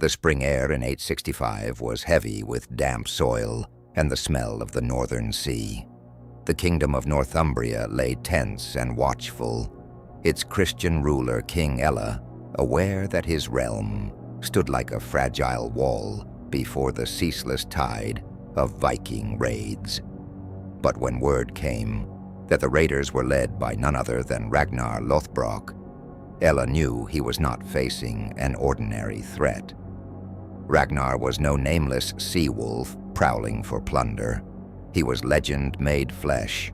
The spring air in 865 was heavy with damp soil and the smell of the northern sea. The kingdom of Northumbria lay tense and watchful, its Christian ruler King Ælla, aware that his realm stood like a fragile wall before the ceaseless tide of Viking raids. But when word came that the raiders were led by none other than Ragnar Lothbrok, Ælla knew he was not facing an ordinary threat. Ragnar was no nameless sea wolf prowling for plunder. He was legend made flesh,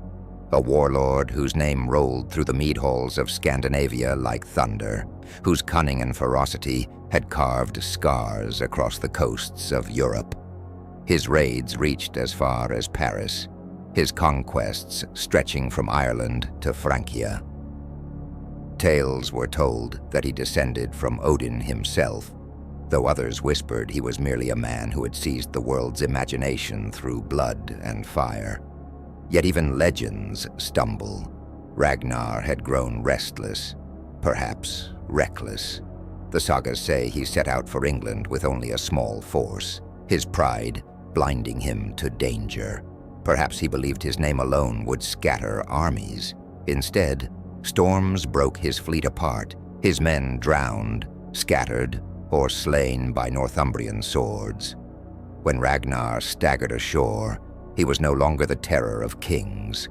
a warlord whose name rolled through the mead halls of Scandinavia like thunder, whose cunning and ferocity had carved scars across the coasts of Europe. His raids reached as far as Paris, his conquests stretching from Ireland to Francia. Tales were told that he descended from Odin himself, though others whispered he was merely a man who had seized the world's imagination through blood and fire. Yet even legends stumble. Ragnar had grown restless, perhaps reckless. The sagas say he set out for England with only a small force, his pride blinding him to danger. Perhaps he believed his name alone would scatter armies. Instead, storms broke his fleet apart, his men drowned, scattered, or slain by Northumbrian swords. When Ragnar staggered ashore, he was no longer the terror of kings.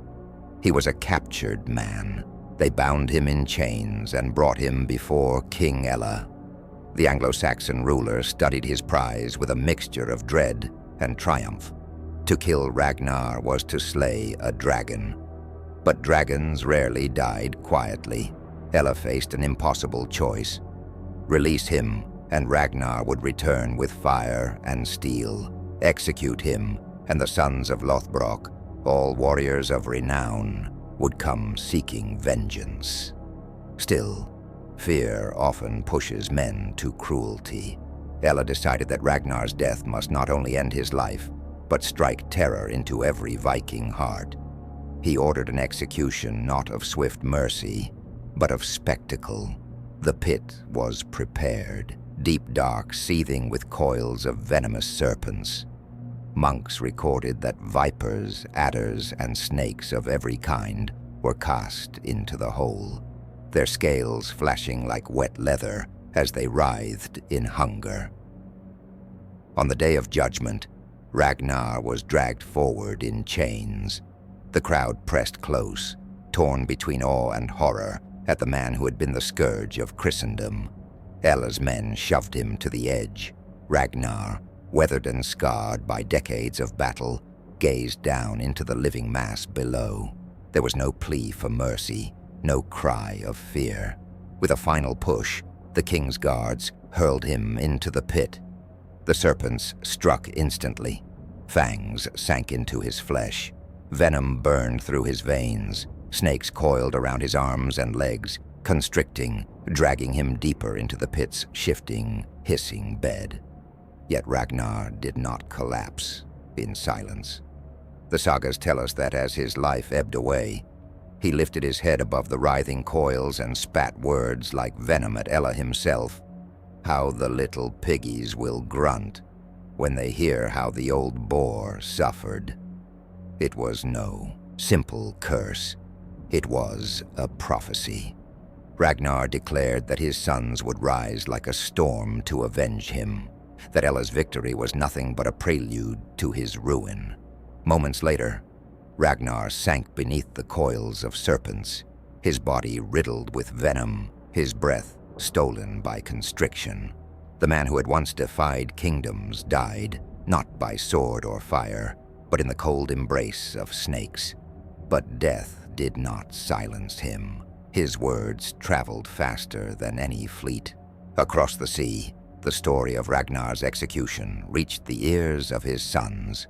He was a captured man. They bound him in chains and brought him before King Ælla. The Anglo-Saxon ruler studied his prize with a mixture of dread and triumph. To kill Ragnar was to slay a dragon. But dragons rarely died quietly. Ælla faced an impossible choice. Release him, and Ragnar would return with fire and steel. Execute him, and the sons of Lothbrok, all warriors of renown, would come seeking vengeance. Still, fear often pushes men to cruelty. Ælla decided that Ragnar's death must not only end his life, but strike terror into every Viking heart. He ordered an execution not of swift mercy, but of spectacle. The pit was prepared, deep dark, seething with coils of venomous serpents. Monks recorded that vipers, adders, and snakes of every kind were cast into the hole, their scales flashing like wet leather as they writhed in hunger. On the day of judgment, Ragnar was dragged forward in chains. The crowd pressed close, torn between awe and horror at the man who had been the scourge of Christendom. Ælla's men shoved him to the edge. Ragnar, weathered and scarred by decades of battle, gazed down into the living mass below. There was no plea for mercy, no cry of fear. With a final push, the king's guards hurled him into the pit. The serpents struck instantly. Fangs sank into his flesh. Venom burned through his veins. Snakes coiled around his arms and legs, constricting, dragging him deeper into the pit's shifting, hissing bed. Yet Ragnar did not collapse in silence. The sagas tell us that as his life ebbed away, he lifted his head above the writhing coils and spat words like venom at Ælla himself. How the little piggies will grunt when they hear how the old boar suffered. It was no simple curse. It was a prophecy. Ragnar declared that his sons would rise like a storm to avenge him, that Ælla's victory was nothing but a prelude to his ruin. Moments later, Ragnar sank beneath the coils of serpents, his body riddled with venom, his breath stolen by constriction. The man who had once defied kingdoms died, not by sword or fire, but in the cold embrace of snakes. But death did not silence him. His words traveled faster than any fleet. Across the sea, the story of Ragnar's execution reached the ears of his sons.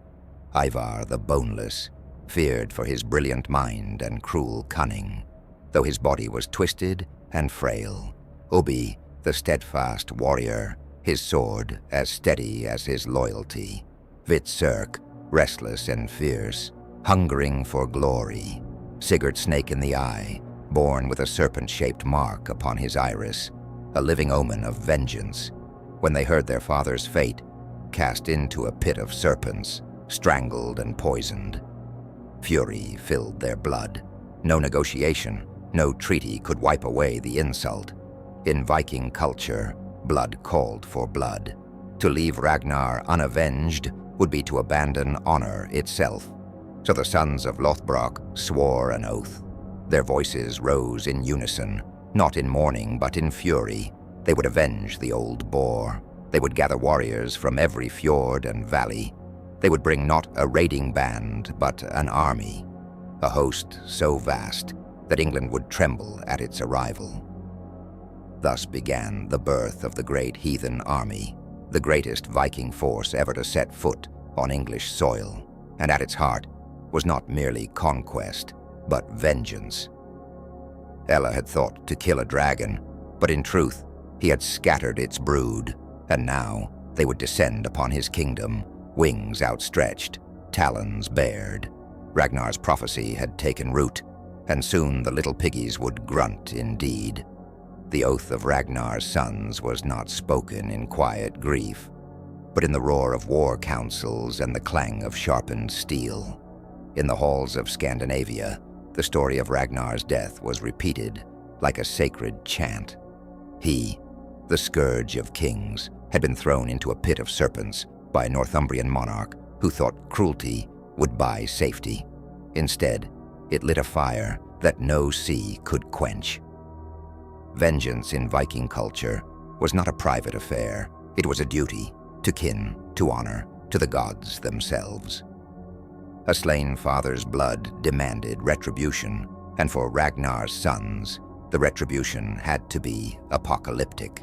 Ivar the Boneless, feared for his brilliant mind and cruel cunning, though his body was twisted and frail. Ubbi, the steadfast warrior, his sword as steady as his loyalty. Hvitserk, restless and fierce, hungering for glory. Sigurd Snake in the Eye, born with a serpent-shaped mark upon his iris, a living omen of vengeance. when they heard their father's fate, cast into a pit of serpents, strangled and poisoned. Fury filled their blood. No negotiation, no treaty could wipe away the insult. In Viking culture, blood called for blood. To leave Ragnar unavenged would be to abandon honor itself. So the sons of Lothbrok swore an oath. Their voices rose in unison, not in mourning but in fury. They would avenge the old boar. They would gather warriors from every fjord and valley. They would bring not a raiding band, but an army, a host so vast that England would tremble at its arrival. Thus began the birth of the Great Heathen Army, the greatest Viking force ever to set foot on English soil, and at its heart was not merely conquest, but vengeance. Ælla had thought to kill a dragon, but in truth he had scattered its brood, and now they would descend upon his kingdom, wings outstretched, talons bared. Ragnar's prophecy had taken root, and soon the little piggies would grunt indeed. The oath of Ragnar's sons was not spoken in quiet grief, but in the roar of war councils and the clang of sharpened steel. In the halls of Scandinavia, the story of Ragnar's death was repeated like a sacred chant. He, the scourge of kings, had been thrown into a pit of serpents by a Northumbrian monarch who thought cruelty would buy safety. Instead, it lit a fire that no sea could quench. Vengeance in Viking culture was not a private affair. It was a duty, to kin, to honor, to the gods themselves. A slain father's blood demanded retribution, and for Ragnar's sons, the retribution had to be apocalyptic.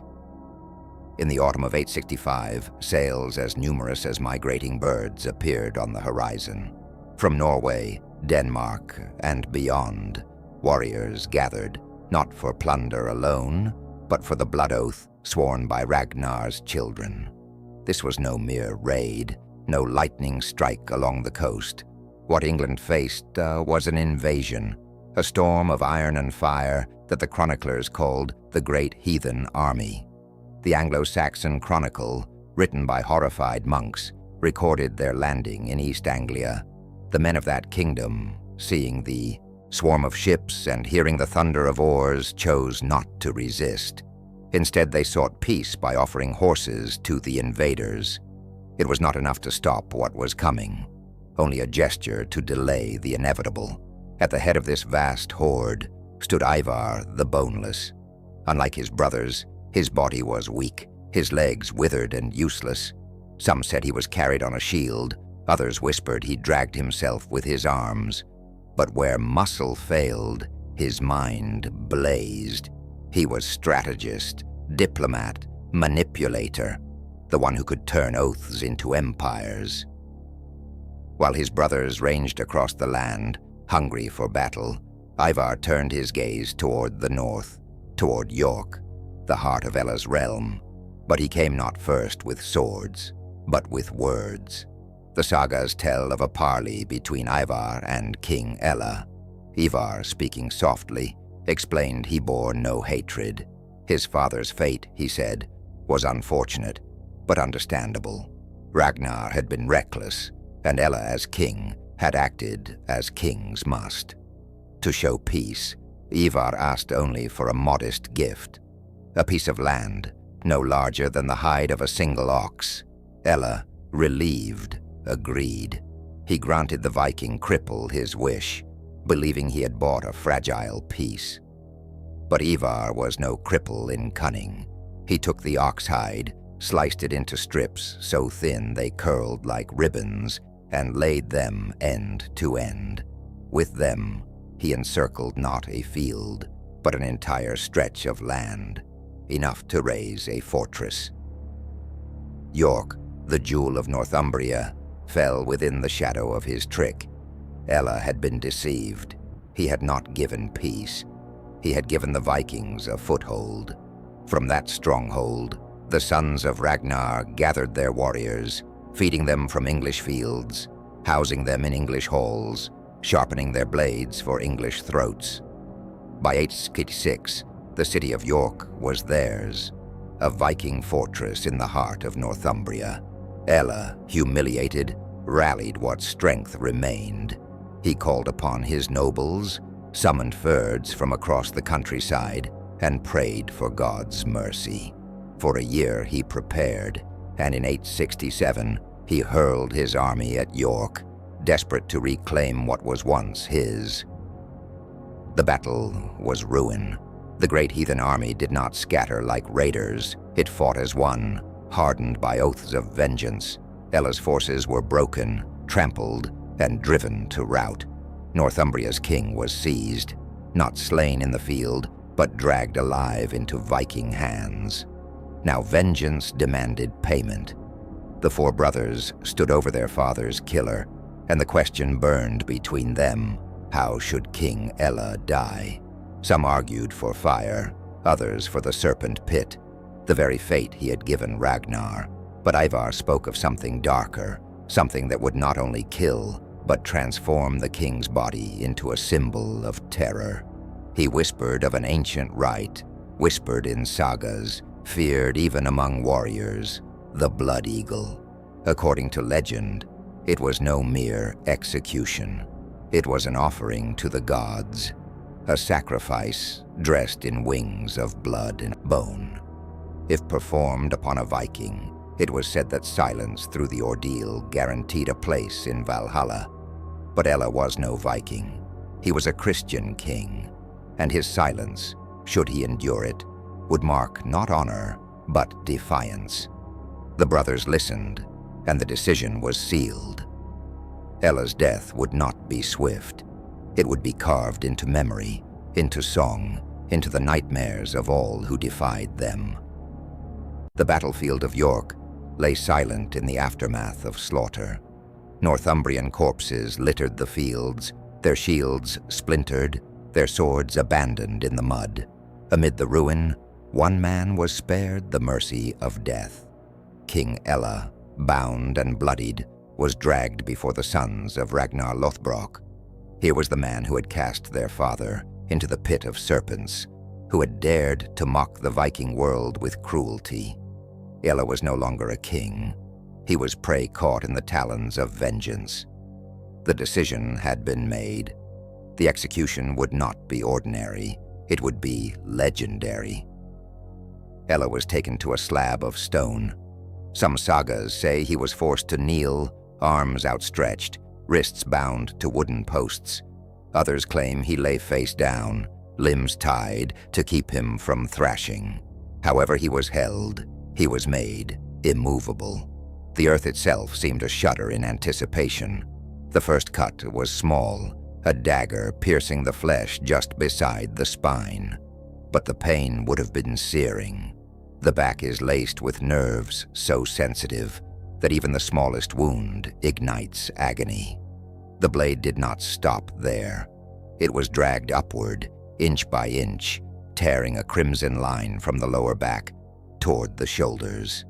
In the autumn of 865, sails as numerous as migrating birds appeared on the horizon. From Norway, Denmark, and beyond, warriors gathered, not for plunder alone, but for the blood oath sworn by Ragnar's children. This was no mere raid, no lightning strike along the coast. What England faced was an invasion, a storm of iron and fire that the chroniclers called the Great Heathen Army. The Anglo-Saxon Chronicle, written by horrified monks, recorded their landing in East Anglia. The men of that kingdom, seeing the swarm of ships and hearing the thunder of oars, chose not to resist. Instead, they sought peace by offering horses to the invaders. It was not enough to stop what was coming, only a gesture to delay the inevitable. At the head of this vast horde stood Ivar the Boneless. Unlike his brothers, his body was weak, his legs withered and useless. Some said he was carried on a shield, others whispered he dragged himself with his arms. But where muscle failed, his mind blazed. He was strategist, diplomat, manipulator, the one who could turn oaths into empires. While his brothers ranged across the land, hungry for battle, Ivar turned his gaze toward the north, toward York, the heart of Ælla's realm. But he came not first with swords, but with words. The sagas tell of a parley between Ivar and King Ælla. Ivar, speaking softly, explained he bore no hatred. His father's fate, he said, was unfortunate, but understandable. Ragnar had been reckless, and Ælla as king had acted as kings must. To show peace, Ivar asked only for a modest gift, a piece of land, no larger than the hide of a single ox. Ælla, relieved, agreed. He granted the Viking cripple his wish, believing he had bought a fragile peace. But Ivar was no cripple in cunning. He took the ox hide, sliced it into strips so thin they curled like ribbons, and laid them end to end. With them, he encircled not a field, but an entire stretch of land, enough to raise a fortress. York, the jewel of Northumbria, fell within the shadow of his trick. Ælla had been deceived. He had not given peace. He had given the Vikings a foothold. From that stronghold, the sons of Ragnar gathered their warriors, feeding them from English fields, housing them in English halls, sharpening their blades for English throats. By 866, the city of York was theirs. a Viking fortress in the heart of Northumbria. Ælla, humiliated, rallied what strength remained. He called upon his nobles, summoned fyrds from across the countryside, and prayed for God's mercy. For a year he prepared, and in 867 he hurled his army at York, desperate to reclaim what was once his. The battle was ruin. The Great Heathen Army did not scatter like raiders. It fought as one, hardened by oaths of vengeance. Ælla's forces were broken, trampled, and driven to rout. Northumbria's king was seized, not slain in the field, but dragged alive into Viking hands. Now vengeance demanded payment. The four brothers stood over their father's killer, and the question burned between them: how should King Ælla die? Some argued for fire, others for the serpent pit, the very fate he had given Ragnar. But Ivar spoke of something darker, something that would not only kill, but transform the king's body into a symbol of terror. He whispered of an ancient rite, whispered in sagas, feared even among warriors, the Blood Eagle. According to legend, it was no mere execution. It was an offering to the gods, a sacrifice dressed in wings of blood and bone. If performed upon a Viking, it was said that silence through the ordeal guaranteed a place in Valhalla. But Ælla was no Viking. He was a Christian king, and his silence, should he endure it, would mark not honor, but defiance. The brothers listened, and the decision was sealed. Ælla's death would not be swift. It would be carved into memory, into song, into the nightmares of all who defied them. The battlefield of York lay silent in the aftermath of slaughter. Northumbrian corpses littered the fields, their shields splintered, their swords abandoned in the mud. Amid the ruin, one man was spared the mercy of death. King Ælla, bound and bloodied, was dragged before the sons of Ragnar Lothbrok. Here was the man who had cast their father into the pit of serpents, who had dared to mock the Viking world with cruelty. Ælla was no longer a king. He was prey caught in the talons of vengeance. The decision had been made. The execution would not be ordinary. It would be legendary. Ælla was taken to a slab of stone. Some sagas say he was forced to kneel, arms outstretched, wrists bound to wooden posts. Others claim he lay face down, limbs tied to keep him from thrashing. However he was held, he was made immovable. The earth itself seemed to shudder in anticipation. The first cut was small, a dagger piercing the flesh just beside the spine. But the pain would have been searing. The back is laced with nerves so sensitive that even the smallest wound ignites agony. The blade did not stop there. It was dragged upward, inch by inch, tearing a crimson line from the lower back toward the shoulders.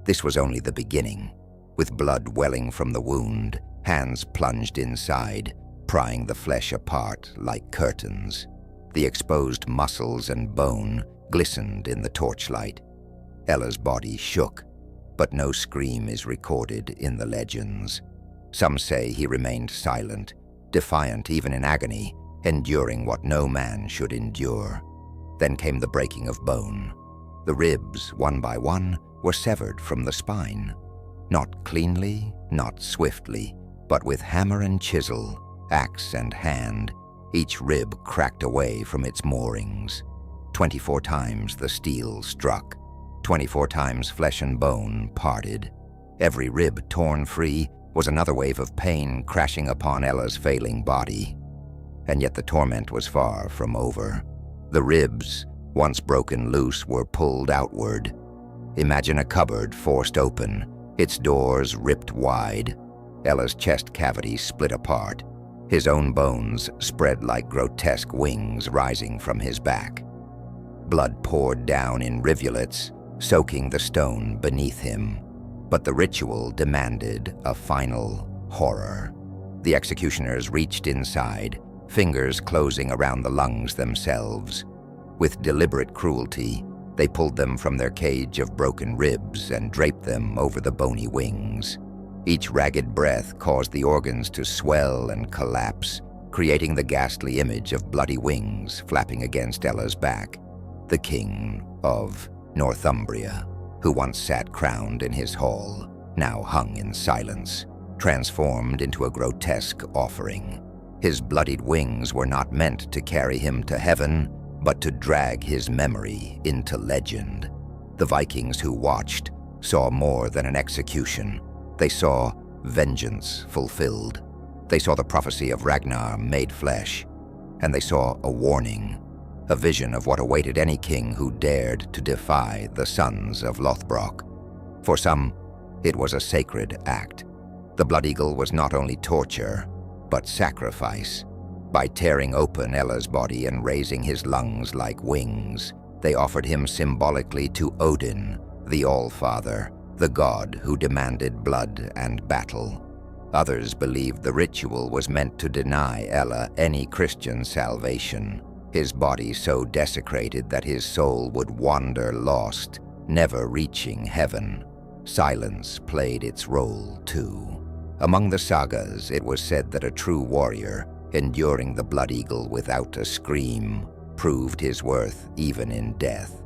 This was only the beginning. With blood welling from the wound, hands plunged inside, prying the flesh apart like curtains. The exposed muscles and bone glistened in the torchlight. Ælla's body shook, but no scream is recorded in the legends. Some say he remained silent, defiant even in agony, enduring what no man should endure. Then came the breaking of bone. The ribs, one by one, were severed from the spine. Not cleanly, not swiftly, but with hammer and chisel, axe and hand, each rib cracked away from its moorings. 24 times the steel struck. 24 times flesh and bone parted. Every rib torn free was another wave of pain crashing upon Ælla's failing body. And yet the torment was far from over. The ribs, once broken loose, were pulled outward. Imagine a cupboard forced open, its doors ripped wide. Ælla's chest cavity split apart. His own bones spread like grotesque wings rising from his back. Blood poured down in rivulets, soaking the stone beneath him. But the ritual demanded a final horror. The executioners reached inside, fingers closing around the lungs themselves. With deliberate cruelty, They pulled them from their cage of broken ribs and draped them over the bony wings. Each ragged breath caused the organs to swell and collapse, creating the ghastly image of bloody wings flapping against Ælla's back, the king of Northumbria, who once sat crowned in his hall, now hung in silence, transformed into a grotesque offering. His bloodied wings were not meant to carry him to heaven, but to drag his memory into legend. The Vikings who watched saw more than an execution. They saw vengeance fulfilled. They saw the prophecy of Ragnar made flesh, and they saw a warning, a vision of what awaited any king who dared to defy the sons of Lothbrok. For some, it was a sacred act. The Blood Eagle was not only torture, but sacrifice. By tearing open Ælla's body and raising his lungs like wings, they offered him symbolically to Odin, the All-Father, the god who demanded blood and battle. Others believed the ritual was meant to deny Ælla any Christian salvation, his body so desecrated that his soul would wander lost, never reaching heaven. Silence played its role too. Among the sagas, it was said that a true warrior, enduring the Blood Eagle without a scream, proved his worth even in death.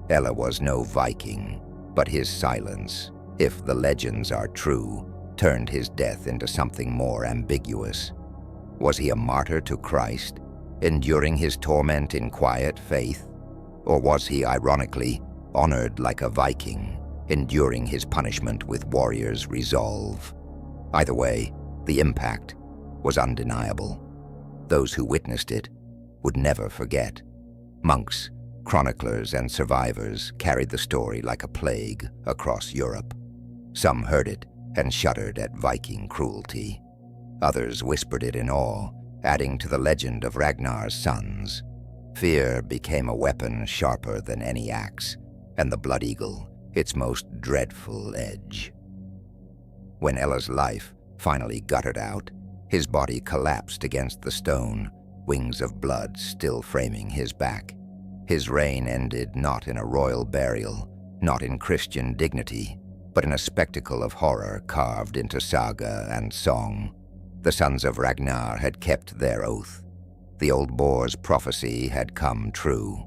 Ælla was no Viking, but his silence, if the legends are true, turned his death into something more ambiguous. Was he a martyr to Christ, enduring his torment in quiet faith? Or was he, ironically, honored like a Viking, enduring his punishment with warrior's resolve? Either way, the impact was undeniable. Those who witnessed it would never forget. Monks, chroniclers, and survivors carried the story like a plague across Europe. Some heard it and shuddered at Viking cruelty. Others whispered it in awe, adding to the legend of Ragnar's sons. Fear became a weapon sharper than any axe, and the Blood Eagle its most dreadful edge. When Ælla's life finally guttered out, his body collapsed against the stone, wings of blood still framing his back. His reign ended not in a royal burial, not in Christian dignity, but in a spectacle of horror carved into saga and song. The sons of Ragnar had kept their oath. The old boar's prophecy had come true.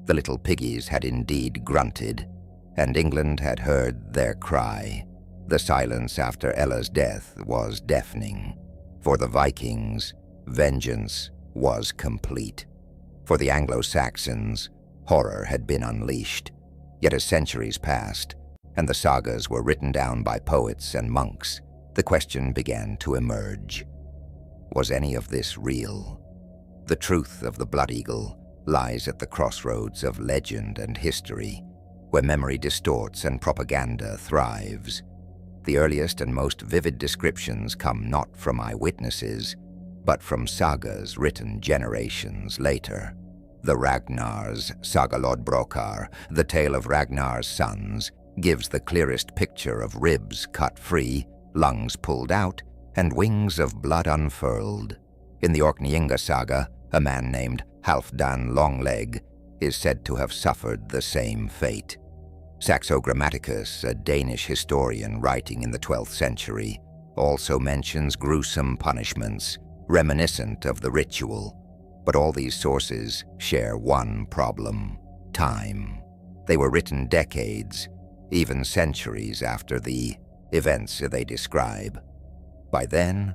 The little piggies had indeed grunted, and England had heard their cry. The silence after Ælla's death was deafening. For the Vikings, vengeance was complete. For the Anglo-Saxons, horror had been unleashed. Yet as centuries passed, and the sagas were written down by poets and monks, the question began to emerge. Was any of this real? The truth of the Blood Eagle lies at the crossroads of legend and history, where memory distorts and propaganda thrives. The earliest and most vivid descriptions come not from eyewitnesses, but from sagas written generations later. The Ragnar's Saga Lothbrokar, the tale of Ragnar's sons, gives the clearest picture of ribs cut free, lungs pulled out, and wings of blood unfurled. In the Orkneyinga saga, a man named Halfdan Longleg is said to have suffered the same fate. Saxo Grammaticus, a Danish historian writing in the 12th century, also mentions gruesome punishments, reminiscent of the ritual. But all these sources share one problem: time. They were written decades, even centuries after the events they describe. By then,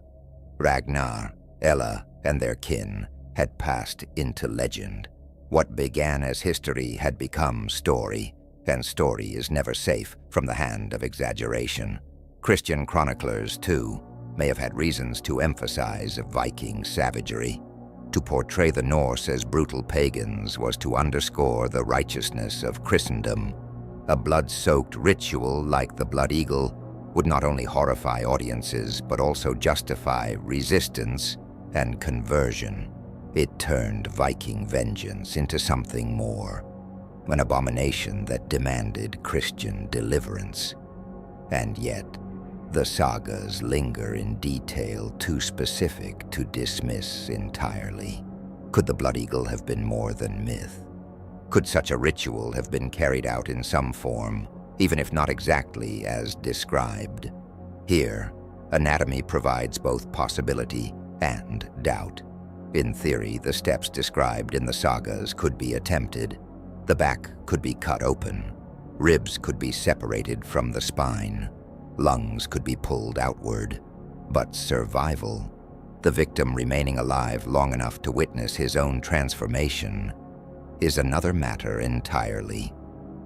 Ragnar, Ælla, and their kin had passed into legend. What began as history had become story, and story is never safe from the hand of exaggeration. Christian chroniclers, too, may have had reasons to emphasize Viking savagery. To portray the Norse as brutal pagans was to underscore the righteousness of Christendom. A blood-soaked ritual like the Blood Eagle would not only horrify audiences, but also justify resistance and conversion. It turned Viking vengeance into something more, an abomination that demanded Christian deliverance. And yet, the sagas linger in detail too specific to dismiss entirely. Could the Blood Eagle have been more than myth? Could such a ritual have been carried out in some form, even if not exactly as described? Here, anatomy provides both possibility and doubt. In theory, the steps described in the sagas could be attempted. The back could be cut open. Ribs could be separated from the spine. Lungs could be pulled outward. But survival, the victim remaining alive long enough to witness his own transformation, is another matter entirely.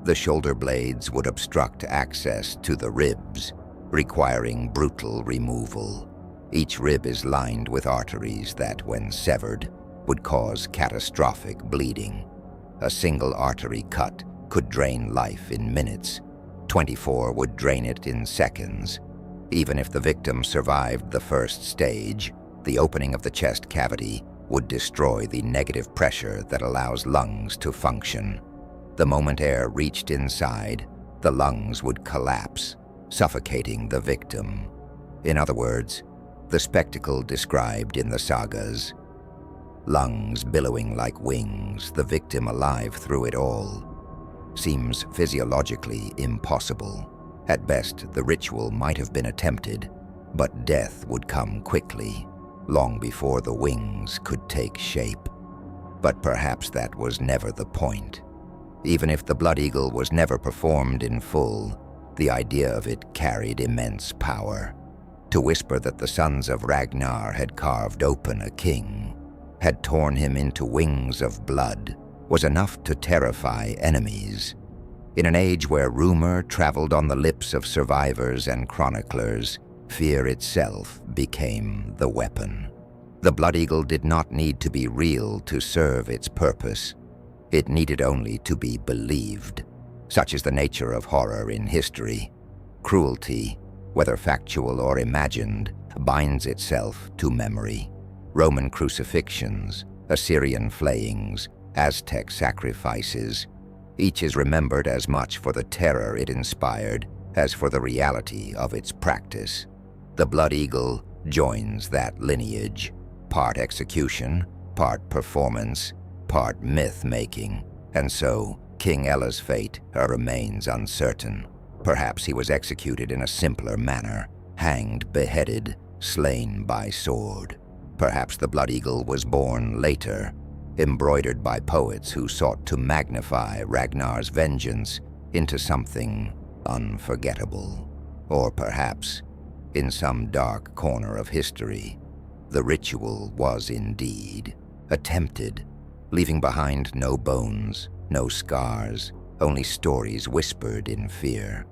The shoulder blades would obstruct access to the ribs, requiring brutal removal. Each rib is lined with arteries that, when severed, would cause catastrophic bleeding. A single artery cut could drain life in minutes. 24 would drain it in seconds. Even if the victim survived the first stage, the opening of the chest cavity would destroy the negative pressure that allows lungs to function. The moment air reached inside, the lungs would collapse, suffocating the victim. In other words, the spectacle described in the sagas, lungs billowing like wings, the victim alive through it all, seems physiologically impossible. At best, the ritual might have been attempted, but death would come quickly, long before the wings could take shape. But perhaps that was never the point. Even if the Blood Eagle was never performed in full, the idea of it carried immense power. To whisper that the sons of Ragnar had carved open a king, had torn him into wings of blood, was enough to terrify enemies. In an age where rumor traveled on the lips of survivors and chroniclers, fear itself became the weapon. The Blood Eagle did not need to be real to serve its purpose. It needed only to be believed. Such is the nature of horror in history. Cruelty, whether factual or imagined, binds itself to memory. Roman crucifixions, Assyrian flayings, Aztec sacrifices, each is remembered as much for the terror it inspired as for the reality of its practice. The Blood Eagle joins that lineage, part execution, part performance, part myth-making, and so King Ælla's fate remains uncertain. Perhaps he was executed in a simpler manner, hanged, beheaded, slain by sword. Perhaps the Blood Eagle was born later, embroidered by poets who sought to magnify Ragnar's vengeance into something unforgettable. Or perhaps, in some dark corner of history, the ritual was indeed attempted, leaving behind no bones, no scars, only stories whispered in fear.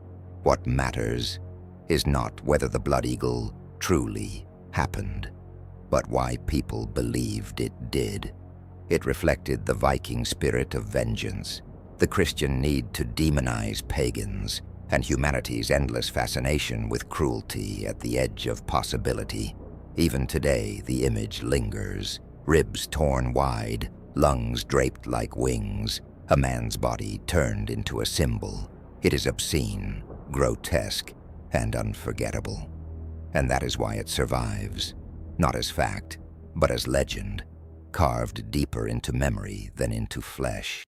What matters is not whether the Blood Eagle truly happened, but why people believed it did. It reflected the Viking spirit of vengeance, the Christian need to demonize pagans, and humanity's endless fascination with cruelty at the edge of possibility. Even today, the image lingers, ribs torn wide, lungs draped like wings, a man's body turned into a symbol. It is obscene, grotesque, and unforgettable. And that is why it survives, not as fact, but as legend, carved deeper into memory than into flesh.